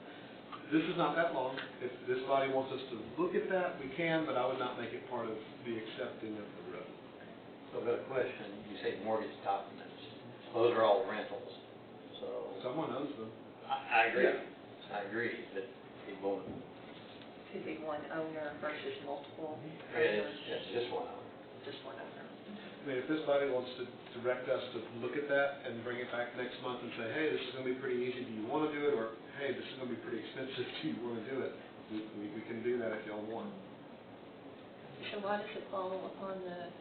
This is not that long. If this body wants us to look at that, we can, but I would not make it part of the accepting of the road. So I've got a question, you say mortgage documents, those are all rentals, so. Someone owns them. I agree, Yeah. I agree, but it won't, Could be one owner versus multiple it's owners, just one owner. just one owner. I mean, if this body wants to direct us to look at that and bring it back next month and say, hey, this is going to be pretty easy, do you want to do it? Or, hey, this is going to be pretty expensive, do you want to do it? We can do that if y'all want. So why does it fall upon the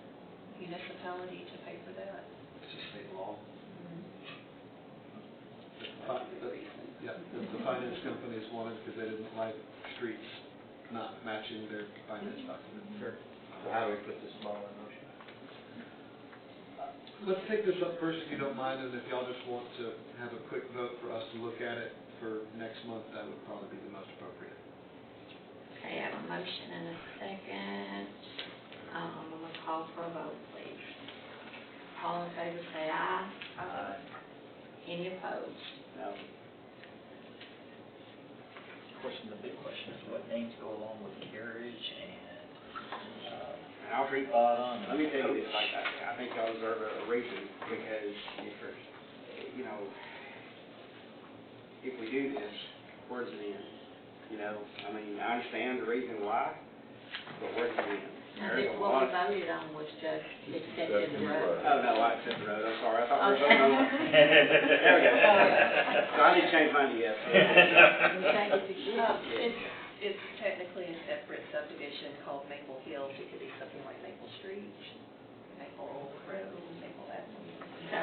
municipality to pay for that? It's just state law. Yeah, the finance companies wanted because they didn't like streets not matching their finance documents. Sure. So how do we put this ball in motion? Let's take this up first if you don't mind, and if y'all just want to have a quick vote for us to look at it for next month, that would probably be the most appropriate. Okay, I have a motion and a second. I'm going to call for a vote, please. All in favor, say aye. Aye. Any opposed? No. Of course, the big question is what names go along with carriage and, And I'll treat, bottom. let me tell you this, like, I think y'all deserve a reason, because you know, if we do this, where's it end? You know, I mean, I understand the reason why, but where's it end? I There's think a what we lot. voted on was just accepting the road. Oh, no, I accept the road, I'm sorry, I thought we were Okay. voting on. There we go. So I need to change mine to yes. We take it to It's technically a separate subdivision called Maple Hills. It could be something like Maple Street, Maple Road, Maple Avenue. So,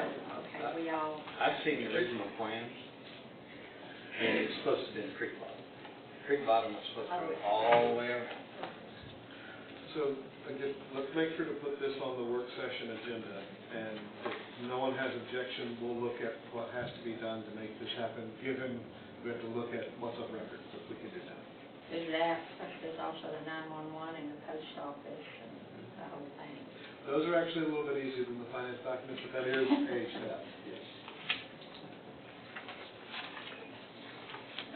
okay, we all, I've seen the original plans, and it's supposed to be in creek bottom. Creek bottom was supposed to go all the way around. So, again, let's make sure to put this on the work session agenda, and if no one has objection, we'll look at what has to be done to make this happen, given we have to look at what's up record, so we can do that. there's also the 911 and the post office and the whole thing. Those are actually a little bit easier than the finance documents, but that is a step, yes.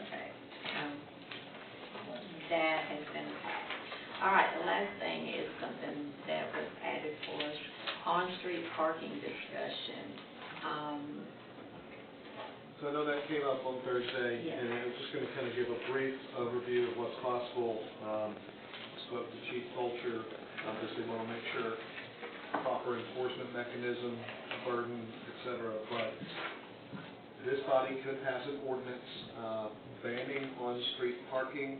Okay. That has been passed. All right, the last thing is something that was added for us, on-street parking discussion. So I know that came up on Thursday, Yes. and I was just going to kind of give a brief overview of what's possible. Spoke to Chief Fulcher, obviously want to make sure proper enforcement mechanism, burden, et cetera, but this body could pass an ordinance banning on-street parking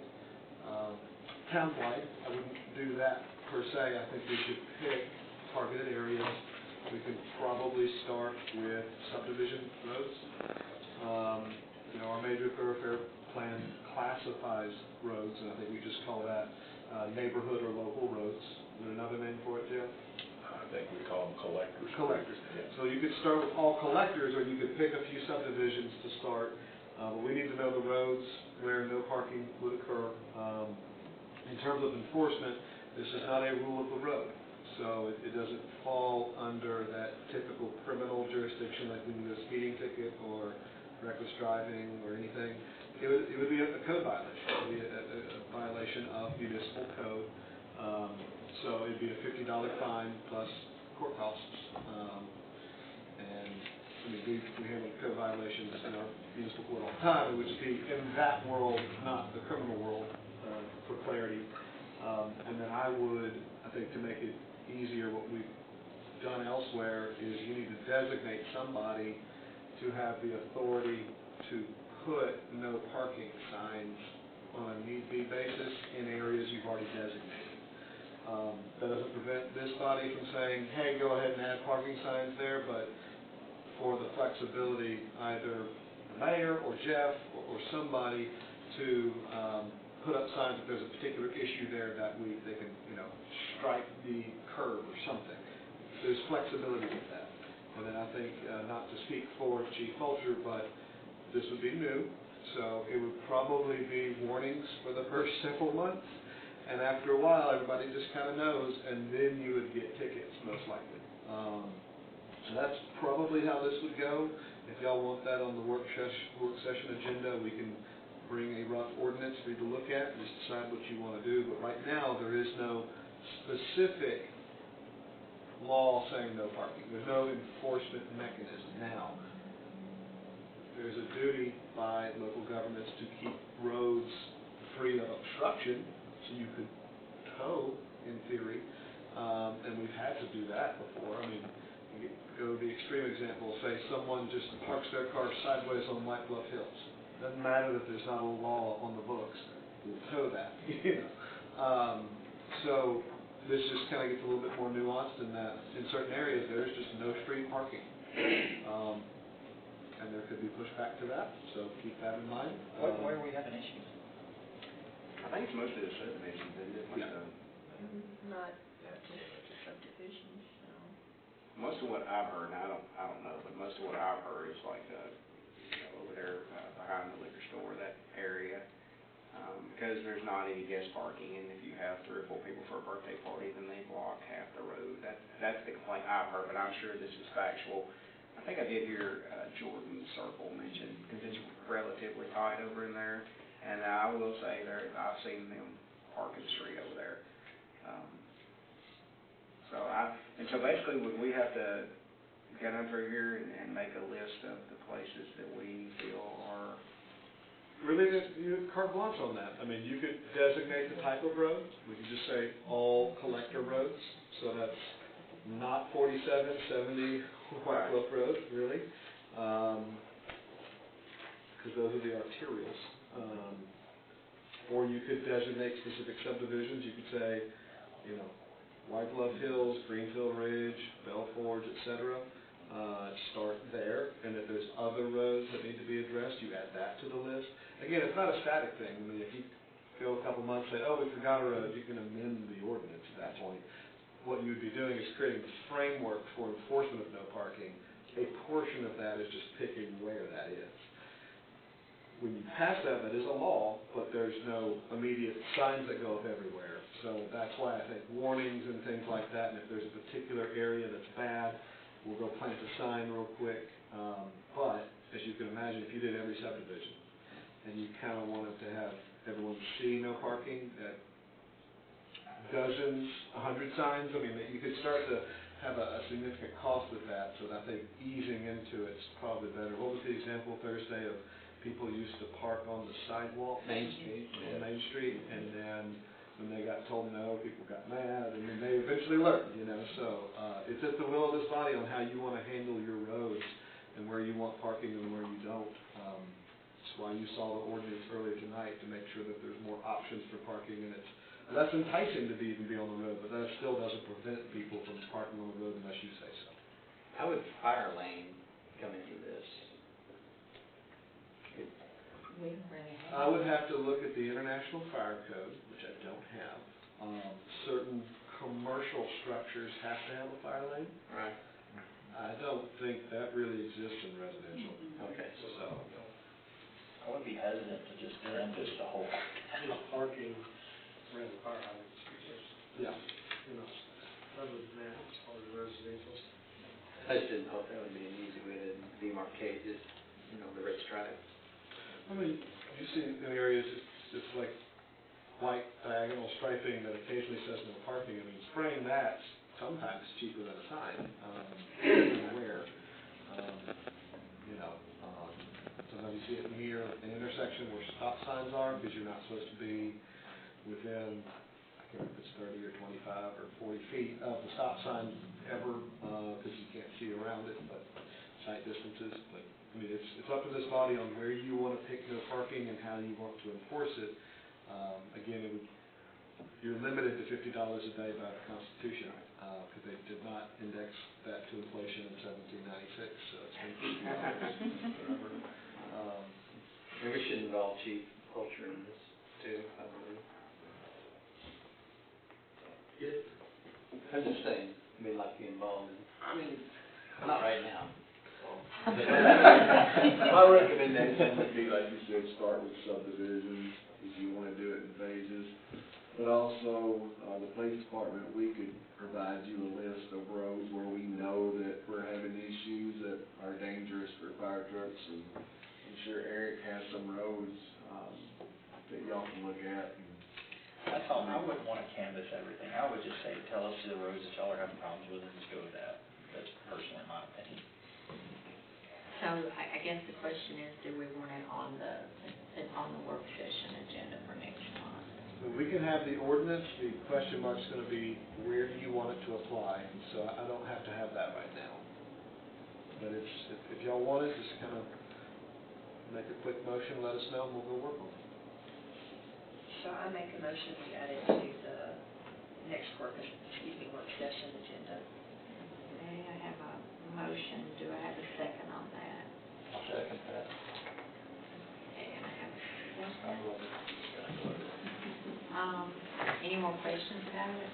townwide. I wouldn't do that per se. I think we should pick targeted areas. We could probably start with subdivision roads. Our major thoroughfare plan classifies roads, and I think we just call that neighborhood or local roads. Is there another name for it, Jeff? I think we call them collectors. Collectors. So you could start with all collectors, or you could pick a few subdivisions to start. But we need to know the roads where no parking would occur. In terms of enforcement, this is not a rule of the road, so it doesn't fall under that typical criminal jurisdiction like when you get a speeding ticket or reckless driving or anything. It would be a code violation. It would be a violation of municipal code. So it'd be a $50 fine plus court costs. And I mean, we handle code violations in our municipal court all the time. It would just be in that world, not the criminal world, for clarity. And then I think to make it easier, what we've done elsewhere is you need to designate somebody to have the authority to put no parking signs on a need-be basis in areas you've already designated. That doesn't prevent this body from saying, hey, go ahead and add parking signs there, but for the flexibility, either the mayor or Jeff or somebody to put up signs if there's a particular issue there that week, they can, strike the curb or something. There's flexibility with that. And then I think, not to speak for Chief Fulcher, but this would be new, so it would probably be warnings for the first several months, and after a while, everybody just kind of knows, and then you would get tickets, most likely. So that's probably how this would go. If y'all want that on the work session agenda, we can bring a rough ordinance for you to look at and just decide what you want to do. But right now, there is no specific law saying no parking. There's no enforcement mechanism. Now, there's a duty by local governments to keep roads free of obstruction, so you could tow, in theory, and we've had to do that before. I mean, you go to the extreme example, say someone just parks their car sideways on White Bluff Hills. Doesn't matter that there's not a law on the books, we'll tow that, So this just kind of gets a little bit more nuanced in that in certain areas there's just no street parking. And there could be pushback to that, so keep that in mind. Where we have an issue? I think it's mostly the subdivisions, isn't it? Yeah. Not just subdivisions, no. Most of what I've heard, and I don't know, but most of what I've heard is like, over there behind the liquor store, that area, because there's not any guest parking, and if you have 3 or 4 people for a birthday party, then they block half the road. That's the complaint I've heard, but I'm sure this is factual. I think I did hear Jordan Circle mention, because it's relatively tight over in there, and I will say I've seen them parking the street over there. So basically, would we have to get under here and make a list of the places that we feel are... Really, you have carte blanche on that. I mean, you could designate the type of road. We could just say all collector roads, so that's not 47, 70 White Bluff Road, really, because those are the arterials. Or you could designate specific subdivisions. You could say, White Bluff Hills, Greenfield Ridge, Bell Forge, etc. Start there, and if there's other roads that need to be addressed, you add that to the list. Again, it's not a static thing. I mean, if you go a couple months and say, oh, we forgot a road, you can amend the ordinance at that point. What you would be doing is creating the framework for enforcement of no parking. A portion of that is just picking where that is. When you pass that is a law, but there's no immediate signs that go up everywhere. So that's why I think warnings and things like that, and if there's a particular area that's bad, we'll go plant a sign real quick. But as you can imagine, if you did every subdivision and you kind of wanted to have everyone see no parking at dozens, 100 signs, I mean, you could start to have a significant cost with that. So I think easing into it's probably better. What was the example Thursday of people used to park on the sidewalk? Main Street. On Main Street, and then when they got told no, people got mad, and then they eventually learned, So it's at the will of this body on how you want to handle your roads and where you want parking and where you don't. That's why you saw the ordinance earlier tonight, to make sure that there's more options for parking, and it's less enticing to even be on the road, but that still doesn't prevent people from parking on the road unless you say so. How would fire lane come into this? We don't really have. I would have to look at the International Fire Code, which I don't have. Certain commercial structures have to have a fire lane. Right. I don't think that really exists in residential. Okay. So, I would be hesitant to just canvas the whole. Just parking around the fire hydrants, because, Yeah. you know, other than that, as far as residential. I just didn't know if that would be an easy way to demarcate just, the red stripe. I mean, you see in areas, it's like white diagonal striping that occasionally says no parking. I mean, spraying that's sometimes cheaper than a sign, depending on where. Sometimes you see it near an intersection where stop signs are, because you're not supposed to be within, I can't remember if it's 30 or 25 or 40 feet of the stop sign ever, because you can't see around it, but sight distances. But, I mean, it's up to this body on where you want to pick no parking and how you want to enforce it. Again, you're limited to $50 a day by the Constitution, because they did not index that to inflation in 1796, so it's been $50 forever. And we should involve chief culture in this too, I believe. I'm just saying, we'd like to be involved in, not right now. My recommendation would be, like you said, start with subdivisions, if you wanna do it in phases. But also, the police department, we could provide you a list of roads where we know that we're having issues that are dangerous for fire trucks, and I'm sure Eric has some roads, that y'all can look at. That's all, I wouldn't wanna canvas everything, I would just say, tell us the roads that y'all are having problems with, and just go with that. That's personally my opinion. So I guess the question is, do we want it on the work session agenda for next month? Well, we can have the ordinance, the question mark's gonna be, where do you want it to apply? And so I don't have to have that right now. But if y'all want it, just kind of make a quick motion, let us know, and we'll go work on it. So I make a motion, we add it to the next work session agenda. Okay, I have a motion, do I have a second on that? I'll second that. Okay, and I have a second. Any more questions about it?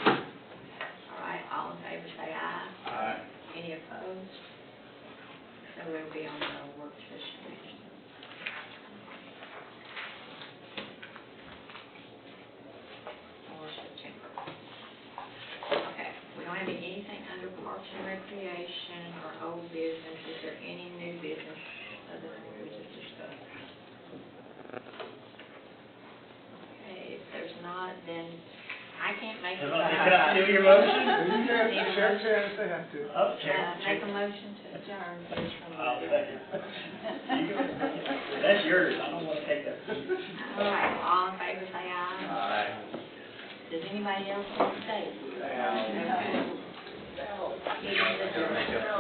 All right, all in favor say aye. Aye. Any opposed? So we'll be on the work session next month. Or September. Okay, we don't have anything under Parks and Recreation or old business. Is there any new business other than what we just discussed? Okay, if there's not, then I can't make a motion. Can I do your motion? You can, share chance, they have to. Make a motion to adjourn. I'll second. That's yours, I don't wanna take that. All right, all in favor say aye. Aye. Does anybody else want to stay? Okay. Make up